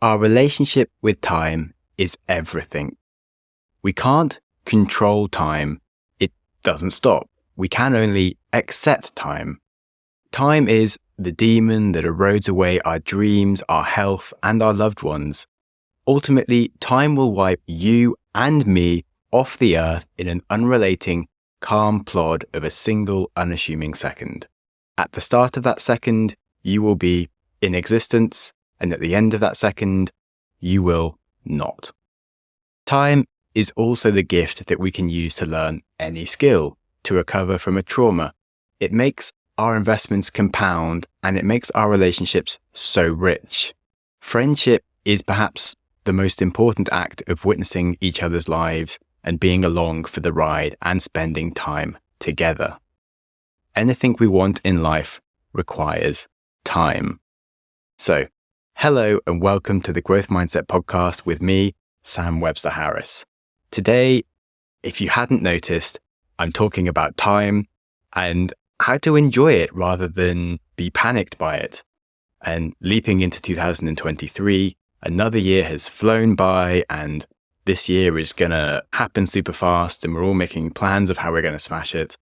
our relationship with time is everything. We can't control time. It doesn't stop. We can only accept time. Time is the demon that erodes away our dreams, our health, and our loved ones. Ultimately, time will wipe you and me off the earth in an unrelating, calm plod of a single unassuming second. At the start of that second, you will be in existence, and at the end of that second, you will not. Time is also the gift that we can use to learn any skill, to recover from a trauma. It makes our investments compound, and it makes our relationships so rich. Friendship is perhaps the most important act of witnessing each other's lives and being along for the ride and spending time together. Anything we want in life requires time. So, hello and welcome to the Growth Mindset Podcast with me, Sam Webster Harris. Today, if you hadn't noticed, I'm talking about time and how to enjoy it rather than be panicked by it. And leaping into 2023, another year has flown by and this year is going to happen super fast and we're all making plans of how we're going to smash it.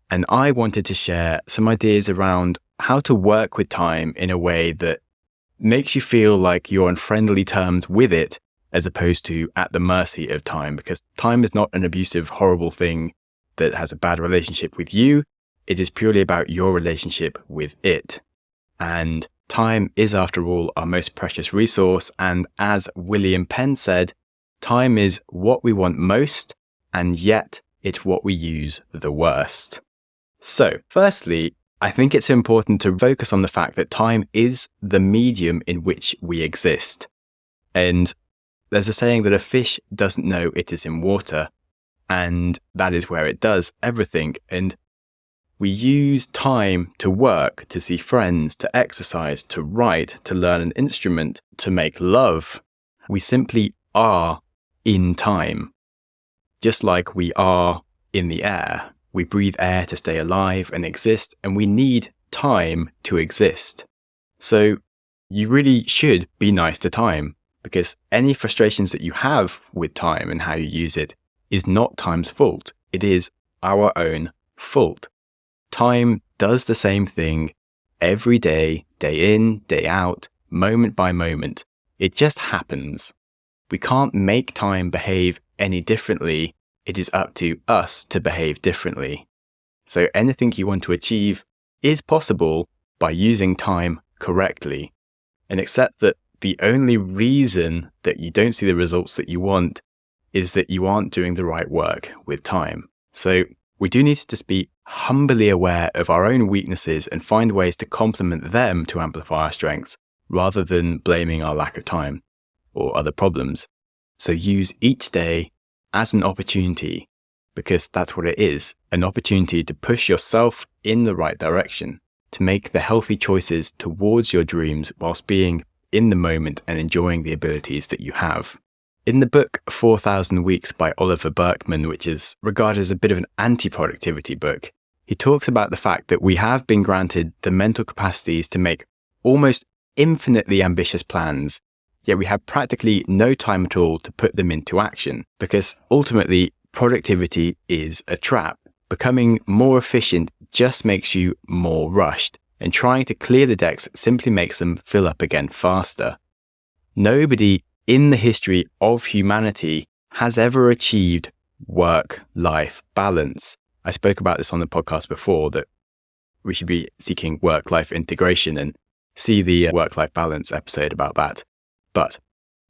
And I wanted to share some ideas around how to work with time in a way that makes you feel like you're on friendly terms with it as opposed to at the mercy of time, because time is not an abusive, horrible thing that has a bad relationship with you. It is purely about your relationship with it. And time is, after all, our most precious resource. And as William Penn said, time is what we want most, and yet it's what we use the worst. So, firstly, I think it's important to focus on the fact that time is the medium in which we exist. And there's a saying that a fish doesn't know it is in water, and that is where it does everything. And we use time to work, to see friends, to exercise, to write, to learn an instrument, to make love. We simply are in time. Just like we are in the air. We breathe air to stay alive and exist, and we need time to exist. So you really should be nice to time, because any frustrations that you have with time and how you use it is not time's fault. It is our own fault. Time does the same thing every day, day in, day out, moment by moment. It just happens. We can't make time behave any differently. It is up to us to behave differently. So anything you want to achieve is possible by using time correctly. And accept that the only reason that you don't see the results that you want is that you aren't doing the right work with time. So we do need to just be humbly aware of our own weaknesses and find ways to complement them to amplify our strengths, rather than blaming our lack of time or other problems. So use each day as an opportunity, because that's what it is, an opportunity to push yourself in the right direction, to make the healthy choices towards your dreams whilst being in the moment and enjoying the abilities that you have. In the book 4,000 Weeks by Oliver Burkeman, which is regarded as a bit of an anti-productivity book, he talks about the fact that we have been granted the mental capacities to make almost infinitely ambitious plans, yet we have practically no time at all to put them into action, because ultimately productivity is a trap. Becoming more efficient just makes you more rushed, and trying to clear the decks simply makes them fill up again faster. Nobody in the history of humanity has ever achieved work-life balance. I spoke about this on the podcast before, that we should be seeking work-life integration, and see the work-life balance episode about that. But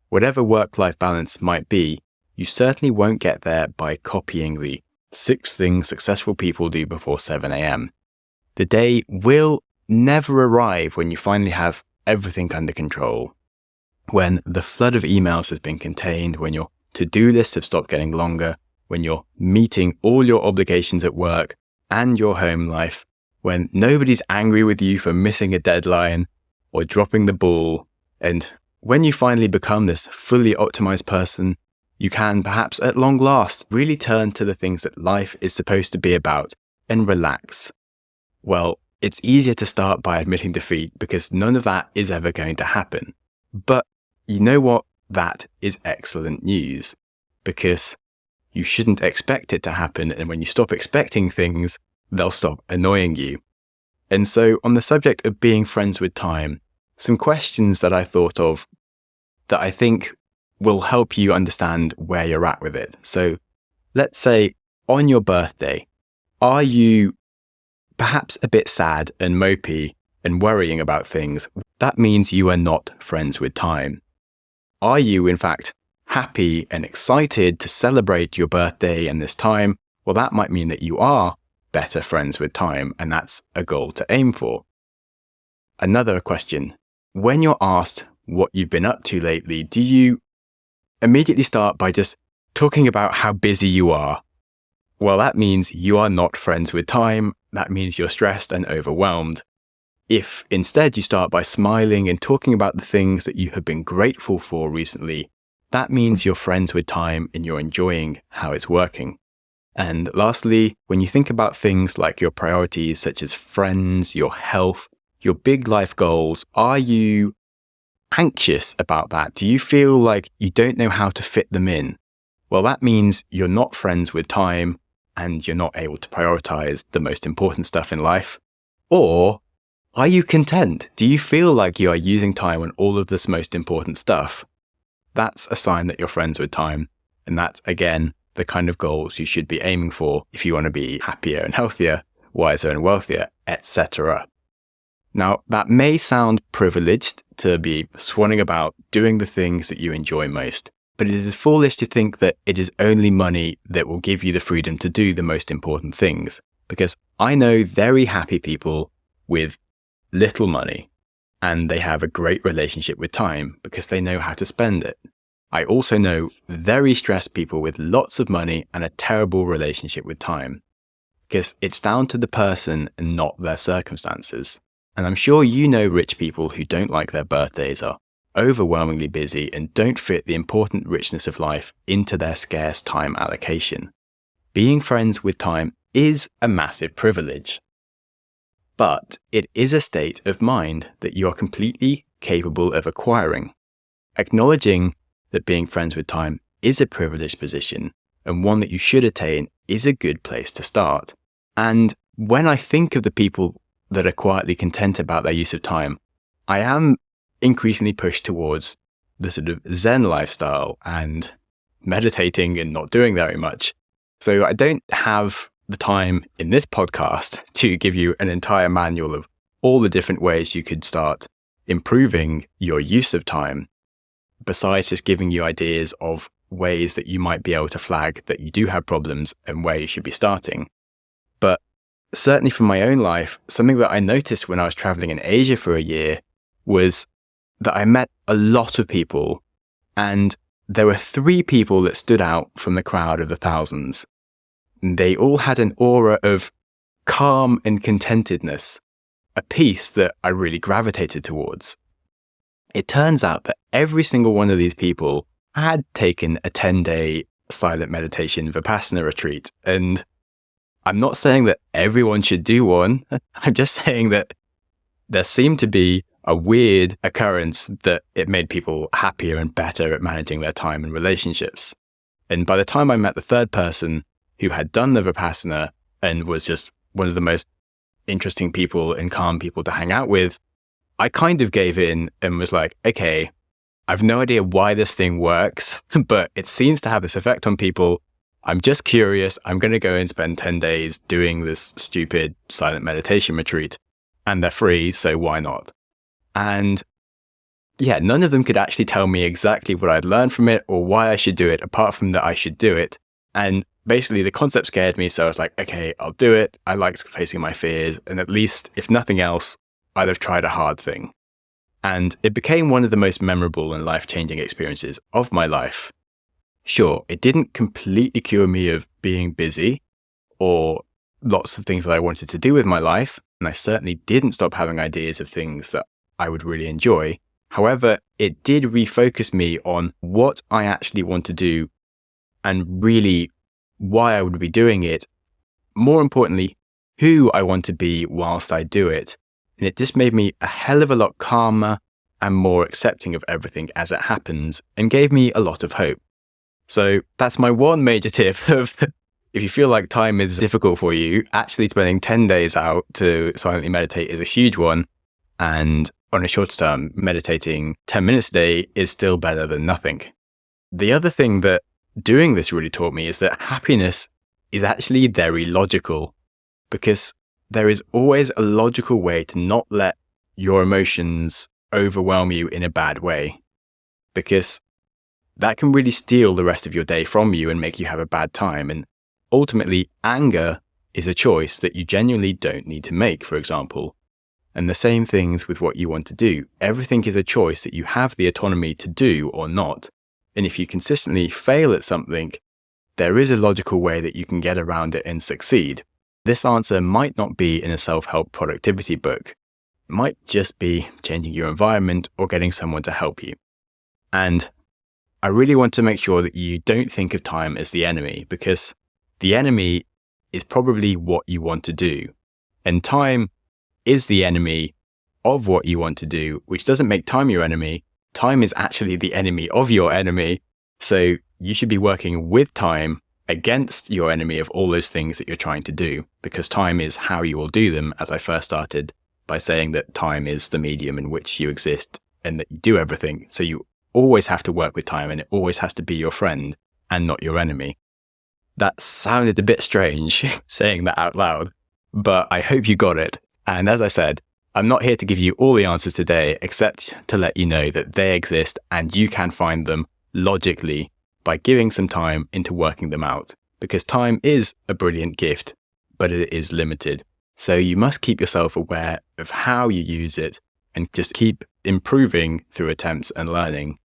whatever work-life balance might be, you certainly won't get there by copying the 6 things successful people do before 7 a.m. The day will never arrive when you finally have everything under control, when the flood of emails has been contained, when your to-do lists have stopped getting longer, when you're meeting all your obligations at work and your home life, when nobody's angry with you for missing a deadline or dropping the ball, and when you finally become this fully optimized person, you can perhaps at long last really turn to the things that life is supposed to be about and relax. Well, it's easier to start by admitting defeat, because none of that is ever going to happen. But you know what? That is excellent news, because you shouldn't expect it to happen. And when you stop expecting things, they'll stop annoying you. And so on the subject of being friends with time, some questions that I thought of that I think will help you understand where you're at with it. So let's say on your birthday, are you perhaps a bit sad and mopey and worrying about things? That means you are not friends with time. Are you, in fact, happy and excited to celebrate your birthday and this time? Well, that might mean that you are better friends with time, and that's a goal to aim for. Another question. When you're asked what you've been up to lately, do you immediately start by just talking about how busy you are? Well, that means you are not friends with time. That means you're stressed and overwhelmed. If instead you start by smiling and talking about the things that you have been grateful for recently, that means you're friends with time and you're enjoying how it's working. And lastly, when you think about things like your priorities, such as friends, your health, your big life goals, are you anxious about that? Do you feel like you don't know how to fit them in? Well, that means you're not friends with time and you're not able to prioritize the most important stuff in life. Or are you content? Do you feel like you are using time on all of this most important stuff? That's a sign that you're friends with time. And that's, again, the kind of goals you should be aiming for if you want to be happier and healthier, wiser and wealthier, etc. Now, that may sound privileged to be swanning about doing the things that you enjoy most, but it is foolish to think that it is only money that will give you the freedom to do the most important things, because I know very happy people with little money, and they have a great relationship with time because they know how to spend it. I also know very stressed people with lots of money and a terrible relationship with time, because it's down to the person and not their circumstances. And I'm sure you know rich people who don't like their birthdays, are overwhelmingly busy, and don't fit the important richness of life into their scarce time allocation. Being friends with time is a massive privilege. But it is a state of mind that you are completely capable of acquiring. Acknowledging that being friends with time is a privileged position, and one that you should attain, is a good place to start. And when I think of the people that are quietly content about their use of time, I am increasingly pushed towards the sort of Zen lifestyle and meditating and not doing very much. So I don't have the time in this podcast to give you an entire manual of all the different ways you could start improving your use of time, besides just giving you ideas of ways that you might be able to flag that you do have problems and where you should be starting. But certainly from my own life, something that I noticed when I was traveling in Asia for a year was that I met a lot of people, and there were 3 people that stood out from the crowd of the thousands. They all had an aura of calm and contentedness, a peace that I really gravitated towards. It turns out that every single one of these people had taken a 10-day silent meditation Vipassana retreat. And I'm not saying that everyone should do one. I'm just saying that there seemed to be a weird occurrence that it made people happier and better at managing their time and relationships. And by the time I met the third person who had done the Vipassana and was just one of the most interesting people and calm people to hang out with, I kind of gave in and was like, okay, I've no idea why this thing works, but it seems to have this effect on people. I'm just curious. I'm going to go and spend 10 days doing this stupid silent meditation retreat, and they're free, so why not? And yeah, none of them could actually tell me exactly what I'd learned from it or why I should do it, apart from that I should do it. And basically the concept scared me, so I was like, okay, I'll do it. I like facing my fears, and at least, if nothing else, I'd have tried a hard thing. And it became one of the most memorable and life-changing experiences of my life. Sure, it didn't completely cure me of being busy or lots of things that I wanted to do with my life, and I certainly didn't stop having ideas of things that I would really enjoy. However, it did refocus me on what I actually want to do and really why I would be doing it. More importantly, who I want to be whilst I do it. And it just made me a hell of a lot calmer and more accepting of everything as it happens, and gave me a lot of hope. So that's my one major tip of if you feel like time is difficult for you, actually spending 10 days out to silently meditate is a huge one. And on a short term, meditating 10 minutes a day is still better than nothing. The other thing that doing this really taught me is that happiness is actually very logical, because there is always a logical way to not let your emotions overwhelm you in a bad way, because that can really steal the rest of your day from you and make you have a bad time. And ultimately, anger is a choice that you genuinely don't need to make, for example. And the same things with what you want to do. Everything is a choice that you have the autonomy to do or not. And if you consistently fail at something, there is a logical way that you can get around it and succeed. This answer might not be in a self-help productivity book. It might just be changing your environment or getting someone to help you. And I really want to make sure that you don't think of time as the enemy, because the enemy is probably what you want to do. And time is the enemy of what you want to do, which doesn't make time your enemy. Time is actually the enemy of your enemy. So you should be working with time against your enemy of all those things that you're trying to do, because time is how you will do them, as I first started by saying that time is the medium in which you exist and that you do everything. So you always have to work with time, and it always has to be your friend and not your enemy. That sounded a bit strange saying that out loud, but I hope you got it. And as I said, I'm not here to give you all the answers today, except to let you know that they exist and you can find them logically by giving some time into working them out, because time is a brilliant gift, but it is limited. So you must keep yourself aware of how you use it and just keep improving through attempts and learning.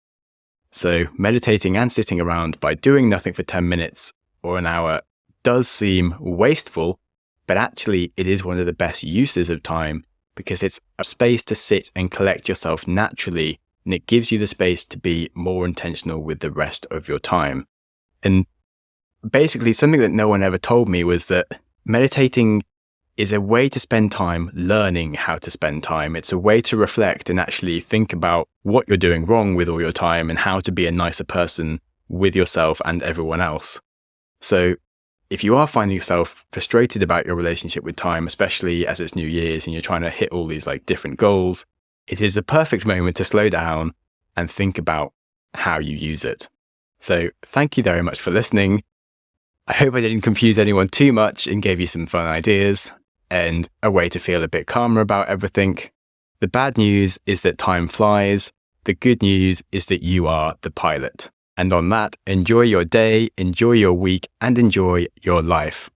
So meditating and sitting around by doing nothing for 10 minutes or an hour does seem wasteful, but actually it is one of the best uses of time, because it's a space to sit and collect yourself naturally, and it gives you the space to be more intentional with the rest of your time. And basically something that no one ever told me was that meditating is a way to spend time learning how to spend time. It's a way to reflect and actually think about what you're doing wrong with all your time and how to be a nicer person with yourself and everyone else. So if you are finding yourself frustrated about your relationship with time, especially as it's New Year's and you're trying to hit all these different goals, it is the perfect moment to slow down and think about how you use it. So thank you very much for listening. I hope I didn't confuse anyone too much and gave you some fun ideas and a way to feel a bit calmer about everything. The bad news is that time flies. The good news is that you are the pilot. And on that, enjoy your day, enjoy your week, and enjoy your life.